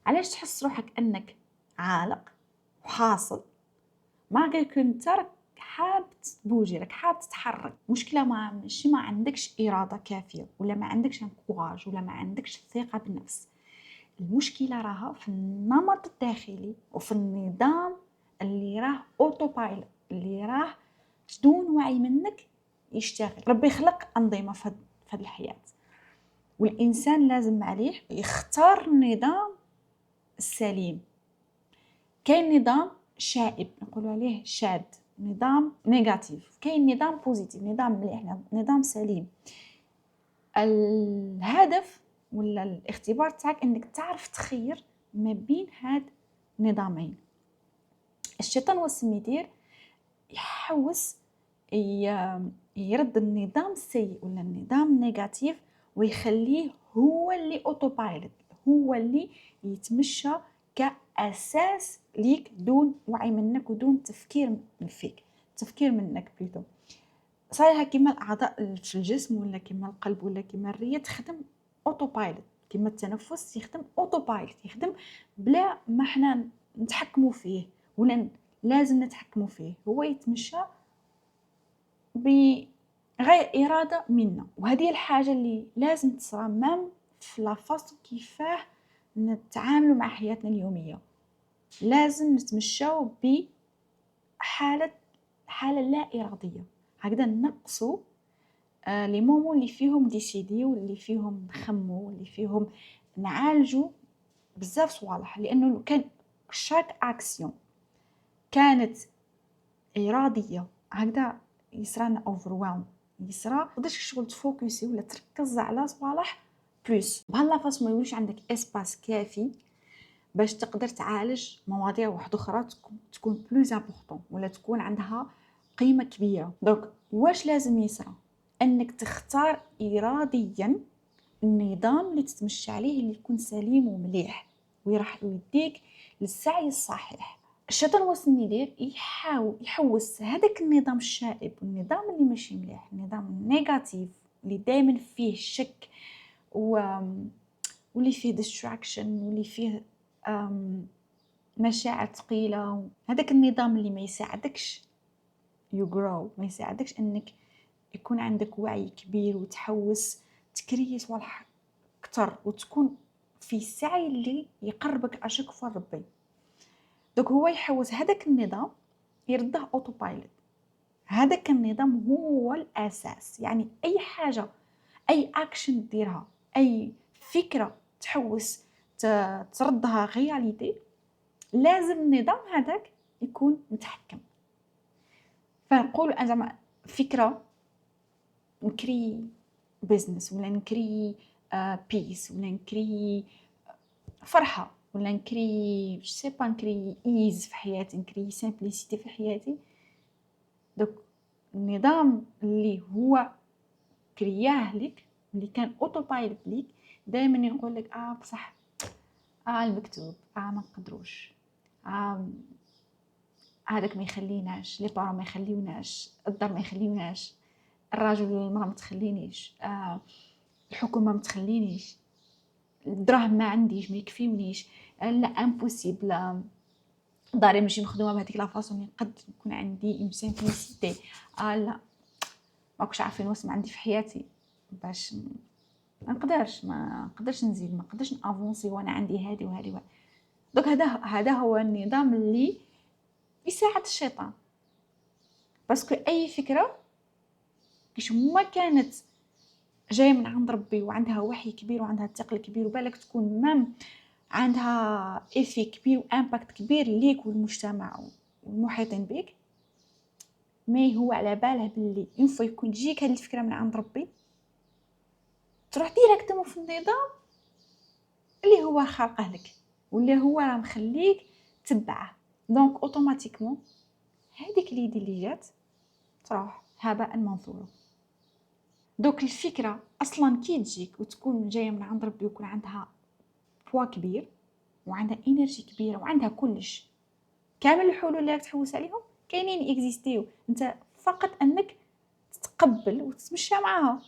علاش تحس روحك انك عالق وحاصل ما كيكون انت راك حاب تبوجي، راك حاب تتحرك. مشكله ماشي ما عندكش اراده كافيه، ولا ما عندكش كوراج، ولا ما عندكش ثقه بالنفس. المشكله راها في النمط الداخلي وفي النظام اللي راه اوتو بايلوت، اللي راه بدون وعي منك يشتغل. ربي خلق انظمه في هذه الحياه، والانسان لازم عليه يختار النظام السليم. كاين نظام شائب نقولوا عليه شاذ، نظام نيجاتيف، كاين نظام بوزيتيف، نظام مليح، نظام سليم. الهدف ولا الاختبار تاعك انك تعرف تخير ما بين هاد نظامين. الشيطان والسم يدير يحوس يرد النظام السيء ولا النظام النيجاتيف ويخليه هو اللي اوتو بايلوت، هو اللي يتمشى كأساس ليك دون وعي منك ودون تفكير فيك، تفكير منك بليتو. صايرها كيما الاعضاء في الجسم ولا كيما القلب ولا كيما الرئه تخدم اوتو بايلوت، كيما التنفس يخدم اوتو بايلوت، يخدم بلا ما حنا نتحكموا فيه ولا لازم نتحكموا فيه، هو يتمشى بغير إرادة منا. وهذه الحاجة اللي لازم تصرى مام في لافاصو كيفاه نتعاملوا مع حياتنا اليومية. لازم نتمشاو بحالة لا إرادية، هكذا نقصوا لي مومون اللي فيهم ديسيديو، اللي فيهم نخمو، اللي فيهم نعالجوا بزاف صوالح. لأنه كان شاك أكسيون كانت إرادية هكذا يصرانا اوفروام، يصرا تقدرش شغل تفوكسي ولا تركز على صوالح بلوس. بهلا فاش ما يوليش عندك اسباس كافي باش تقدر تعالج مواضيع واحده اخرى تكون بلوز امبورطون ولا تكون عندها قيمه كبيره. دونك واش لازم يصرا؟ انك تختار اراديا النظام اللي تتمشى عليه اللي يكون سليم ومليح ويراح يوديك للسعي الصحيح. الشيطان واش يدير؟ يحاول يحوس هذاك النظام الشائب والنظام اللي ماشي مليح، النظام النيجاتيف اللي دائما فيه شك واللي فيه ديستراكشن واللي فيه مشاعر ثقيله. هذاك النظام اللي ما يساعدكش يو جرو، ما يساعدكش انك يكون عندك وعي كبير وتحوس تكري صوالح اكثر وتكون في سعي اللي يقربك اشك في ربي. دوك هو يحوس هذاك النظام يرده اوتو بايلوت. هذاك النظام هو الاساس، يعني اي حاجه، اي اكشن ديرها، اي فكره تحوس تردها رياليتي، لازم النظام هذاك يكون متحكم. فنقول زعما فكره نكري بيزنس ولا نكري بيس ولا نكري فرحه ولا نكري سي با نكري ايز في حياتي، نكري سامبليسيتي في حياتي. دوك النظام اللي هو كرياه لك اللي كان اوتو بايلوت ليك دائما يقول لك بصح المكتوب ما نقدروش، هذاك ما يخليناش، لي بارون ما يخليوناش، الدار ما يخليوناش، الراجل ولا المراه ما تخلينيش، الحكومه ما تخلينيش، الدراهم ما عنديش ما يكفيونيش، لا امبوسيبل، داري ماشي مخدومه بهذيك لا فاصون نقد يكون عندي اون سيمبليسيتي، لا ماكوش عارفين واش عندي في حياتي باش ما نقدرش نزيد، ما نقدرش نافونسي وانا عندي هذه وهذه. دوك هذا هو النظام اللي يساعد الشيطان، باسكو اي فكره كيش ما كانت جايه من عند ربي وعندها وحي كبير وعندها ثقل كبير وبالك تكون مام عندها ايفي كبير وامباكت كبير ليك والمجتمع والمحيطين بك، ما هو على باله باللي ينفع يكون تجيك هذه الفكره من عند ربي تروح ديريكتومون في النظام اللي هو خلقه لك واللي هو راه مخليك تبعه. دونك اوتوماتيكمون هذيك ليدي اللي جات تروح هباء منثورا. دوك الفكره اصلا كي تجيك وتكون جايه من عند ربي ويكون عندها بوا كبير وعندها انرجي كبيره وعندها كلش، كامل الحلول اللي راك تحوس عليهم كاينين اكزيستيو، انت فقط انك تتقبل وتتمشى معاها.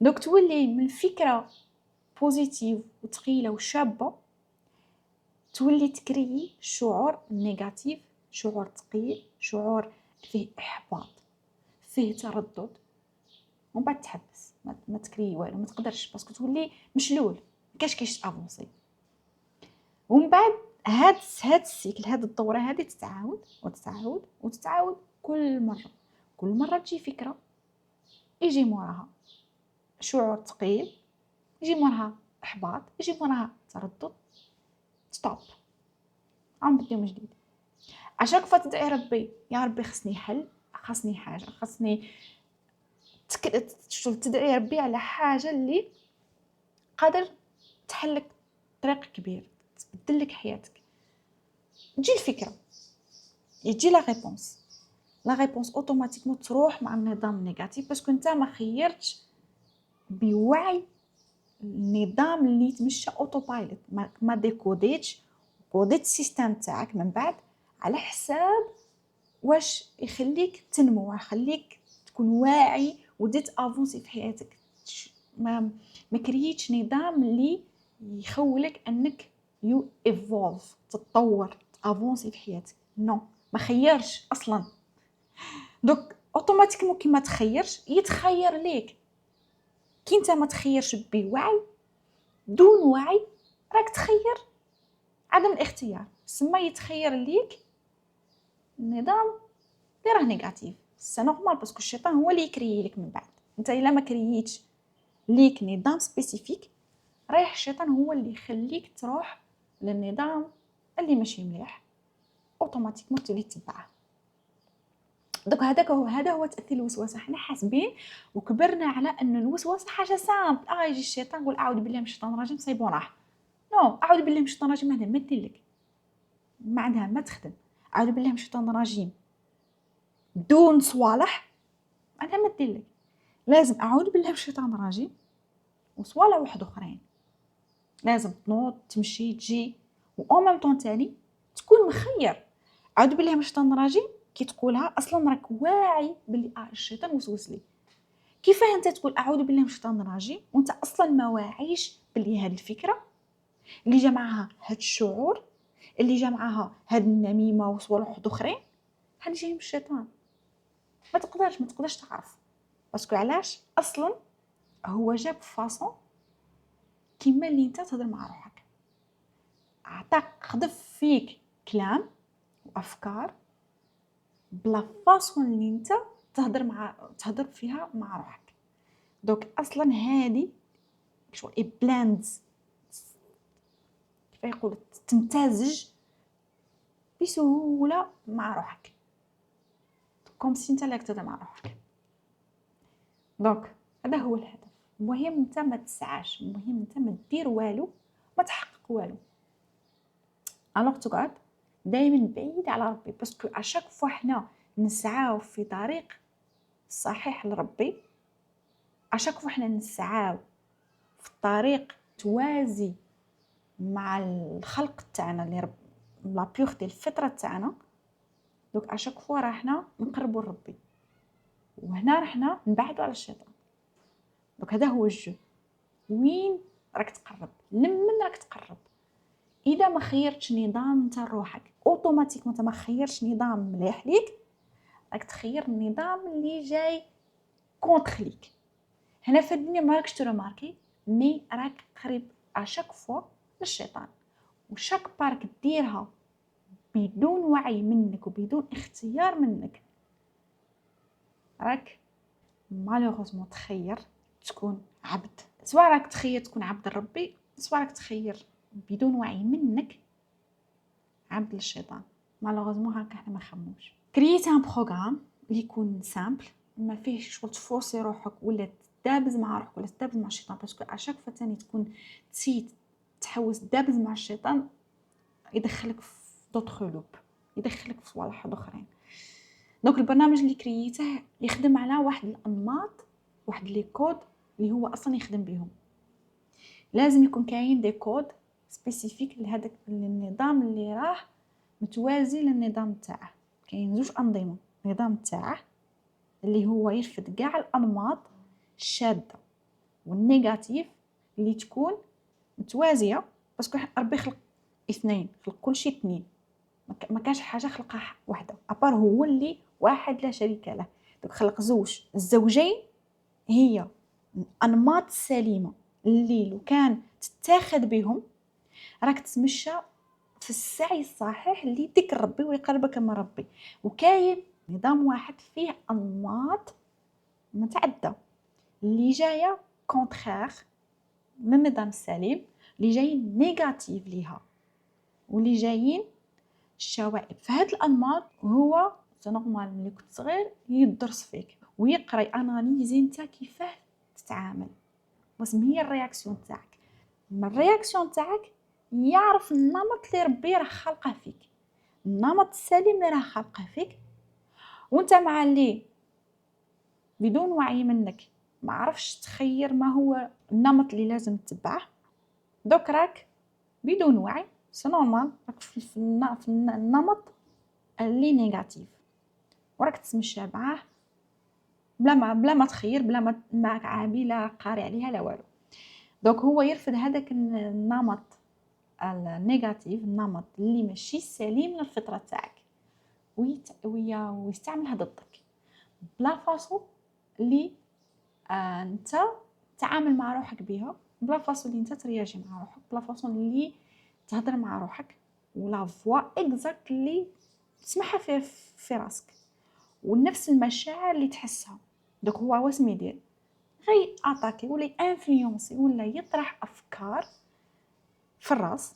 دوك تولي من فكره بوزيتيف وثقيله وشابه تولي تكري شعور نيجاتيف، شعور ثقيل، شعور فيه احباط، فيه تردد، ومن بعد تحبس ما تكري والو، ما تقدرش باسكو تولي مشلول، مكاش كيش افونسي. ومن بعد هاد السيكل، هاد الدوره هذه تتعاود وتتعاود وتتعاود، كل مره تجي فكره، يجي موراها شعور ثقيل، يجي موراها احباط، يجي موراها تردد، ستوب، عم بدي من جديد. عشاك فتدعي ربي، يا ربي خصني حل، خصني حاجه، خصني تدعي ربي على حاجه اللي قادر تحلك طريق كبير، تبدل لك حياتك. تجي الفكره، يجي لا ريبونس اوتوماتيكمون تروح مع النظام النيجاتيف، باسكو انت ما خيرتش بوعي النظام اللي تمشى اوتو بايلوت، ما ديكوديتش، كوديت السيستم تاعك من بعد على حساب واش يخليك تنمو، يخليك تكون واعي وديت افونسي في حياتك. ما كريتش نظام اللي يخولك انك يو ايفولف، تتطور، تافونسي في حياتك. نو، ما خيرش اصلا. دوك اوتوماتيكمون كي ما تخيرش يتخير ليك. كي انت ما تخيرش بوعي، دون وعي راك تخير عدم الاختيار، سما يتخير ليك النظام اللي راه نيجاتيف. سي نورمال باسكو الشيطان هو اللي يكري لك من بعد. انت الا ما كرييتش ليك نظام سبيسيفيك، رايح الشيطان هو اللي يخليك تروح للنظام اللي ماشي مليح، اوتوماتيكمون تولي تتبعه. دوك هذا هو تاثير الوسوسه. حنا حاسبين وكبرنا على ان الوسوسه حاجه سامبل، يجي الشيطان يقول اعوذ بالله من الشيطان الرجيم، صايبون راح. نو، اعوذ بالله من الشيطان الرجيم هذا ما دير لك، ما عندها ما تخدم. اعوذ بالله من الشيطان الرجيم دون صوالح عندها ما دير لك. لازم اعوذ بالله من الشيطان الرجيم وصوالح واحد اخرين، لازم تنوض تمشي تجي، و ميم طون تاني تكون مخير. اعوذ بالله من الشيطان الرجيم كي تقولها اصلا راك واعي باللي الشيطان وسوس لي. كيفاه انت تقول اعوذ بالله من الشيطان الرجيم وانت اصلا ما واعيش باللي هذه الفكره اللي جا معها هاد الشعور، اللي جا معها هاد النميمه وصوالح واحد اخرين، هاد جاي من الشيطان. ما تقدرش تعرف، باسكو علاش اصلا هو جاب فاصون كيما اللي انت تهضر مع روحك، عطاك قذف فيك كلام وافكار بلا فاصون اللي انت تهضر فيها مع روحك. دوك اصلا هادي شو بلاندز، كيف يقول، تمتزج بسهوله مع روحك، كوم سي انت اللي تهضر مع روحك. دونك هذا هو الهدف. المهم انت ما تسعاش، المهم انت ما دير والو، ما تحقق والو. الوغ تقعد دائما بعيد على ربي، باسكو اشاك فوا حنا نسعاو في طريق صحيح لربي، اشاك فوا حنا نسعاو في الطريق توازي مع الخلق تاعنا اللي رب لا بيورتي الفطره تاعنا، دوك اشاك فوا راه حنا نقربوا لربي، وهنا رحنا نبعدوا على الشيطان. دوك هذا هو الجو. وين راك تقرب، لمن راك تقرب. اذا ما خيرتش نظام نتاع روحك اوتوماتيكمون، انت ما خيرتش نظام مليح ليك، راك تخير النظام اللي جاي كونتر ليك. هنا في الدنيا ما راكش ترماركي، مي راك قريب اشاك فوا للشيطان، وشاك بارك ديرها بدون وعي منك وبدون اختيار منك، راك مالوغوزمون تخير تكون عبد. سواء راك تخير تكون عبد ربي، سواء راك تخير بدون وعي منك عبد للشيطان. مالوغوزمون هكا حنا ما نخمموش. كرييت ان بروغرام اللي يكون سامبل، ما فيهش شغل تفورسي روحك ولا تدابز مع روحك ولا تدابز مع الشيطان، باسكو اشاك فتاني تكون تسيت تحوس تدابز مع الشيطان يدخلك في دوطخ لوب، يدخلك في صوالح اخرين. دونك البرنامج اللي كرييته يخدم على واحد الانماط، واحد لي كود اللي هو اصلا يخدم بهم. لازم يكون كاين دي كود سبيسيفيك لهذاك النظام اللي راه متوازي للنظام تاعه. كاين زوج انظمه، النظام تاعه اللي هو يرفض كاع الانماط الشاذه والنيجاتيف اللي تكون متوازيه، باسكو ربي خلق اثنين، خلق كل شيء اثنين، ما كانش حاجه خلقها وحده ابار هو اللي واحد لا شريك له. دوك خلق زوج، الزوجين هي الانماط السليمه اللي لو كان تتاخذ بهم راك تمشى في السعي الصحيح اللي يديك ربي ويقربك من ربي. وكاين نظام واحد فيه انماط متعدده اللي جايه كونترير من النظام السليم، اللي جايين نيجاتيف ليها واللي جايين الشوائب. فهاد الانماط هو نورمال ملي كنت صغير يدرس فيك ويقرا اناليزي انت كيفاه تتعامل، لازم هي الرياكسيون تاعك. من الرياكسيون تاعك يعرف النمط اللي ربي راه خلقه فيك، النمط السليم اللي راه خلقه فيك. وانت مع اللي بدون وعي منك ما عرفش تخير ما هو النمط اللي لازم تتبعه، دوك راك بدون وعي سي نورمال راك في النمط اللي نيجاتيف وراك تمشى معاه بلا ما تخير، بلا ما عابي لا قاري عليها لا والو. دونك هو يرفض هذاك النمط النيجاتيف، النمط اللي ماشي سليم للفطره تاعك ويستعملها ضدك بلا فاصون اللي انت تعامل مع روحك بها، بلا فاصون اللي انت ترياجي مع روحك، بلا فاصون اللي تهضر مع روحك، ولا فوا اكزاكت اللي تسمعها في راسك ونفس المشاعر اللي تحسها. دوك هو واش يدير؟ غي اتاكي ولا انفلونسي ولا يطرح افكار في الراس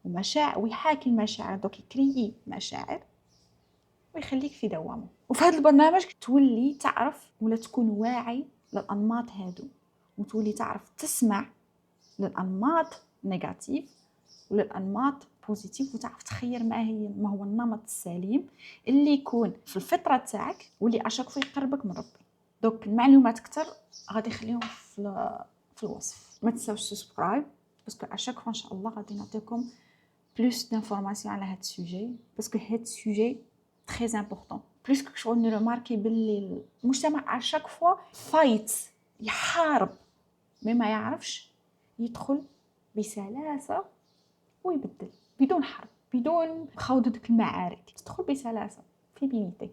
ومشاعر ويحاكي المشاعر، دوك يكريي مشاعر ويخليك في دوامه. وفي هذا البرنامج تولي تعرف ولا تكون واعي للانماط هادو، وتولي تعرف تسمع للانماط نيجاتيف وللانماط بوزيتيف، وتعرف تخير ما هو النمط السليم اللي يكون في الفطره تاعك واللي اشاك فيه يقربك من ربي. دوك المعلومات اكثر غادي نخليهم في الوصف. ما تنساوش سبسكرايب باسكو اشاك فوا ان شاء الله غادي نعطيكم بلوس دانفورماسيون على هذا السوجي، باسكو هذا السوجي تري امبورطون. بلوس كو شغل نرماركي باللي المجتمع اشاك فوا فايت يحارب مي ما يعرفش يدخل بسلاسه ويبدل بدون حرب، بدون خوض المعارك، تدخل بسلاسه في بينيتك.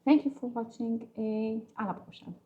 Thank you for watching et à la prochaine.